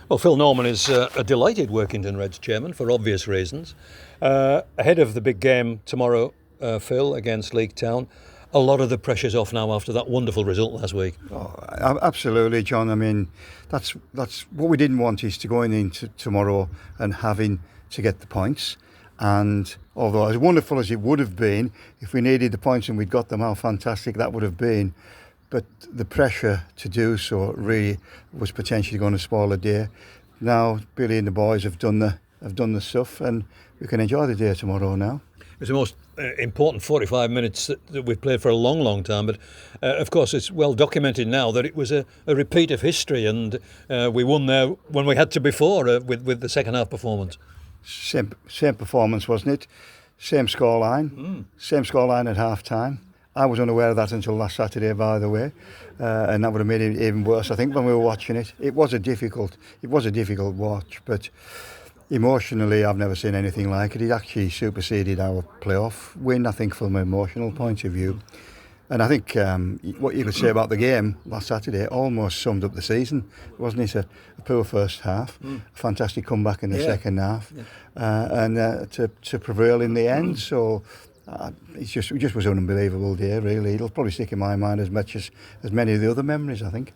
Well, Phil Norman is a delighted Workington Reds chairman for obvious reasons. Ahead of the big game tomorrow, Phil, against Leek Town, a lot of the pressure's off now after that wonderful result last week. Oh, absolutely, John. I mean, that's what we didn't want, is to go into tomorrow and having to get the points. And although as wonderful as it would have been, if we needed the points and we'd got them, how fantastic that would have been. But the pressure to do so really was potentially going to spoil the day. Now Billy and the boys have done the stuff, and we can enjoy the day tomorrow now. It's the most important 45 minutes that we've played for a long, long time. But of course, it's well documented now that it was a repeat of history, and we won there when we had to before with the second half performance. Same performance, wasn't it? Same scoreline. Same scoreline at half time. I was unaware of that until last Saturday, by the way, and that would have made it even worse, I think, when we were watching it. It was a difficult watch, but emotionally, I've never seen anything like it. It actually superseded our playoff win, I think, from an emotional point of view. And I think what you could say about the game last Saturday almost summed up the season, wasn't it? A poor first half, a fantastic comeback in the second half, and to prevail in the end. So. It just was an unbelievable day, really. It'll probably stick in my mind as much as many of the other memories, I think.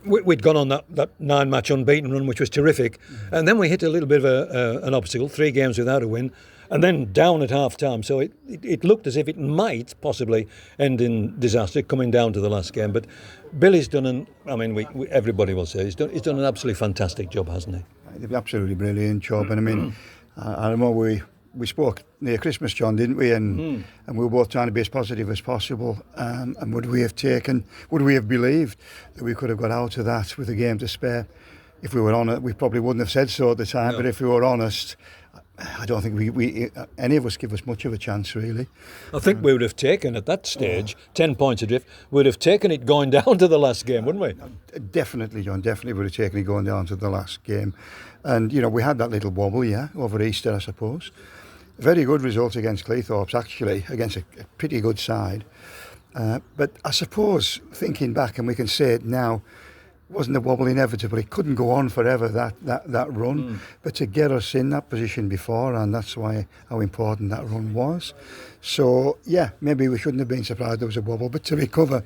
We'd gone on that 9-match unbeaten run, which was terrific, and then we hit a little bit of an obstacle, 3 games without a win, and then down at half time. So it looked as if it might possibly end in disaster, coming down to the last game. But Billy's done everybody will say he's done an absolutely fantastic job, hasn't he? Absolutely brilliant job. And I mean, I remember we spoke near Christmas, John, didn't we? And we were both trying to be as positive as possible. And would we have believed that we could have got out of that with a game to spare? If we were honest, we probably wouldn't have said so at the time. No. But if we were honest, I don't think we any of us give us much of a chance, really. I think we would have taken, at that stage, 10 points adrift, we'd have taken it going down to the last game, wouldn't we? Definitely, John, definitely would have taken it going down to the last game. And, we had that little wobble, over Easter, I suppose. Very good result against Cleethorpes, actually, against a pretty good side. But I suppose, thinking back, and we can say it now, wasn't the wobble inevitable? It couldn't go on forever, that run. But to get us in that position before, and that's how important that run was. So, maybe we shouldn't have been surprised there was a wobble, but to recover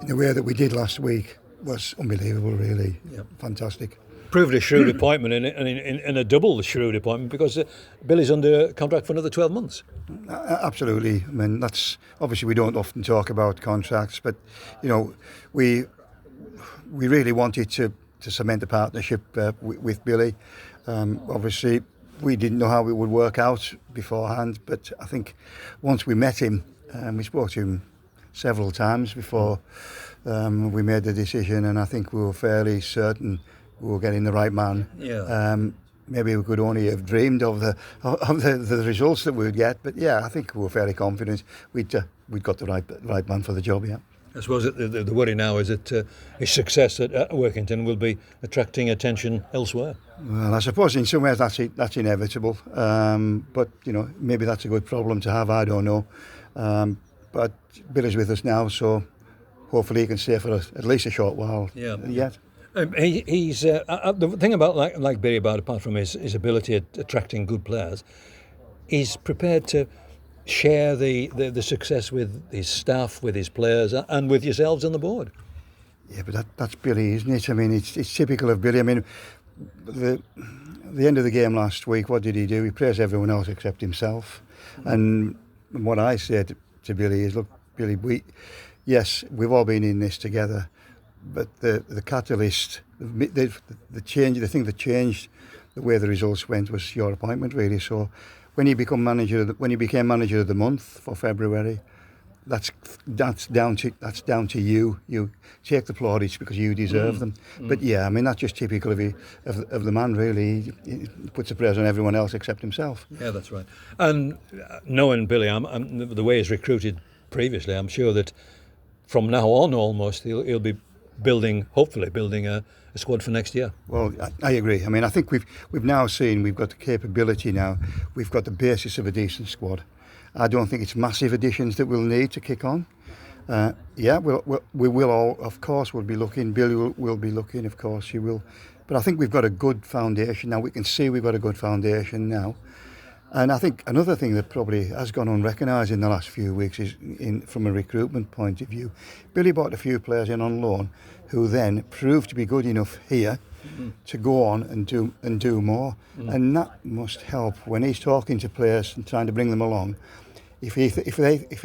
in the way that we did last week was unbelievable, really. Yep. Fantastic. Proved a shrewd appointment in a double shrewd appointment, because Billy's under contract for another 12 months. Absolutely. I mean, that's obviously, we don't often talk about contracts, but we really wanted to cement the partnership with Billy. Obviously, we didn't know how it would work out beforehand, but I think once we met him, we spoke to him several times before we made the decision, and I think we were fairly certain we were getting the right man. Yeah. Maybe we could only have dreamed of the results that we would get, but I think we were fairly confident we'd got the right man for the job. Yeah. I suppose the worry now is that his success at Workington will be attracting attention elsewhere. Well, I suppose in some ways that's inevitable, but maybe that's a good problem to have. I don't know, but Billy's with us now, so hopefully he can stay for at least a short while. Yeah. Yet. He's the thing about like Billy, apart from his ability at attracting good players, he's prepared to share the success with his staff, with his players, and with yourselves on the board. Yeah, but that's Billy, isn't it? I mean, it's typical of Billy. I mean, the end of the game last week, what did he do? He praised everyone else except himself. And what I said to Billy is, look, Billy, we've all been in this together. But the catalyst, the change, the thing that changed the way the results went was your appointment, really. So when you became manager of the month for February, that's down to you. You take the plaudits because you deserve them. But that's just typical of the man, really. He puts the praise on everyone else except himself. Yeah, that's right. And knowing Billy, the way he's recruited previously, I'm sure that from now on almost he'll be hopefully building a squad for next year. Well, I agree. I mean, I think we've now seen we've got the capability now. We've got the basis of a decent squad. I don't think it's massive additions that we'll need to kick on. We will all, of course, we'll be looking. Billy will be looking, of course. He will. But I think we've got a good foundation now. We can see we've got a good foundation now. And I think another thing that probably has gone unrecognised in the last few weeks is, from a recruitment point of view, Billy brought a few players in on loan who then proved to be good enough here to go on and do more. And that must help when he's talking to players and trying to bring them along. If he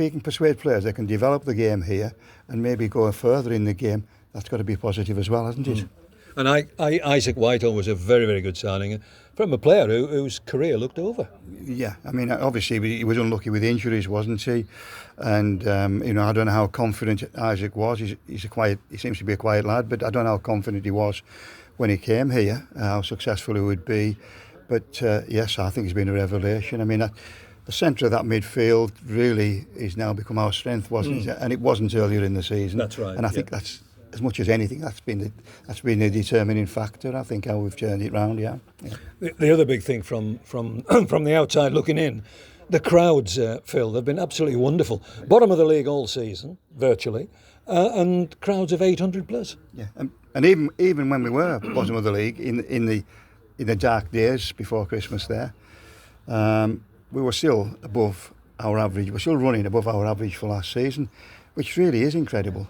can persuade players they can develop the game here and maybe go further in the game, that's got to be positive as well, hasn't it? And Isaac Whitehall was a very, very good signing from a player whose career looked over. Yeah, I mean, obviously he was unlucky with injuries, wasn't he? And I don't know how confident Isaac was. He seems to be a quiet lad, but I don't know how confident he was when he came here, how successful he would be. But yes, I think he's been a revelation. I mean, the centre of that midfield really is now become our strength, wasn't it? And it wasn't earlier in the season. That's right. And I think that's, as much as anything, that's been a determining factor. I think how we've turned it round. Yeah. The other big thing from the outside looking in, the crowds, Phil, they've been absolutely wonderful. Bottom of the league all season, virtually, and crowds of 800 plus. Yeah, and even when we were bottom of the league in the dark days before Christmas, we were still above our average. We're still running above our average for last season, which really is incredible.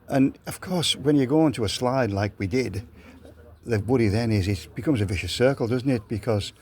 And of course, when you go into a slide like we did, the worry then is it becomes a vicious circle, doesn't it? Because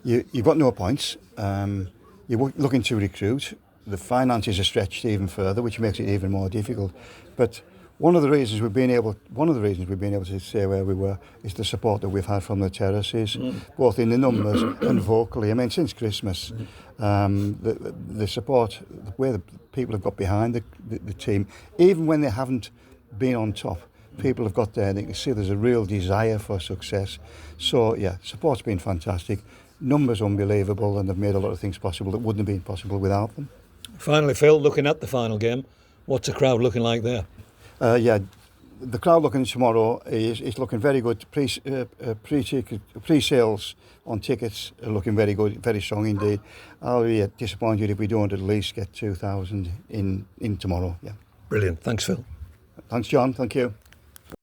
you've got no points. You're looking to recruit. The finances are stretched even further, which makes it even more difficult. But one of the reasons we've been able to stay where we were is the support that we've had from the terraces, both in the numbers and vocally. I mean, since Christmas, the support, the way the people have got behind the team, even when they haven't been on top, people have got there and you can see there's a real desire for success. So yeah, support's been fantastic, numbers unbelievable, and they've made a lot of things possible that wouldn't have been possible without them. Finally, Phil, looking at the final game, what's the crowd looking like there? The crowd looking tomorrow is looking very good. Pre-sales on tickets are looking very good, very strong indeed. I'll be disappointed if we don't at least get 2,000 in tomorrow. Yeah. Brilliant. Thanks, Phil. Thanks, John. Thank you.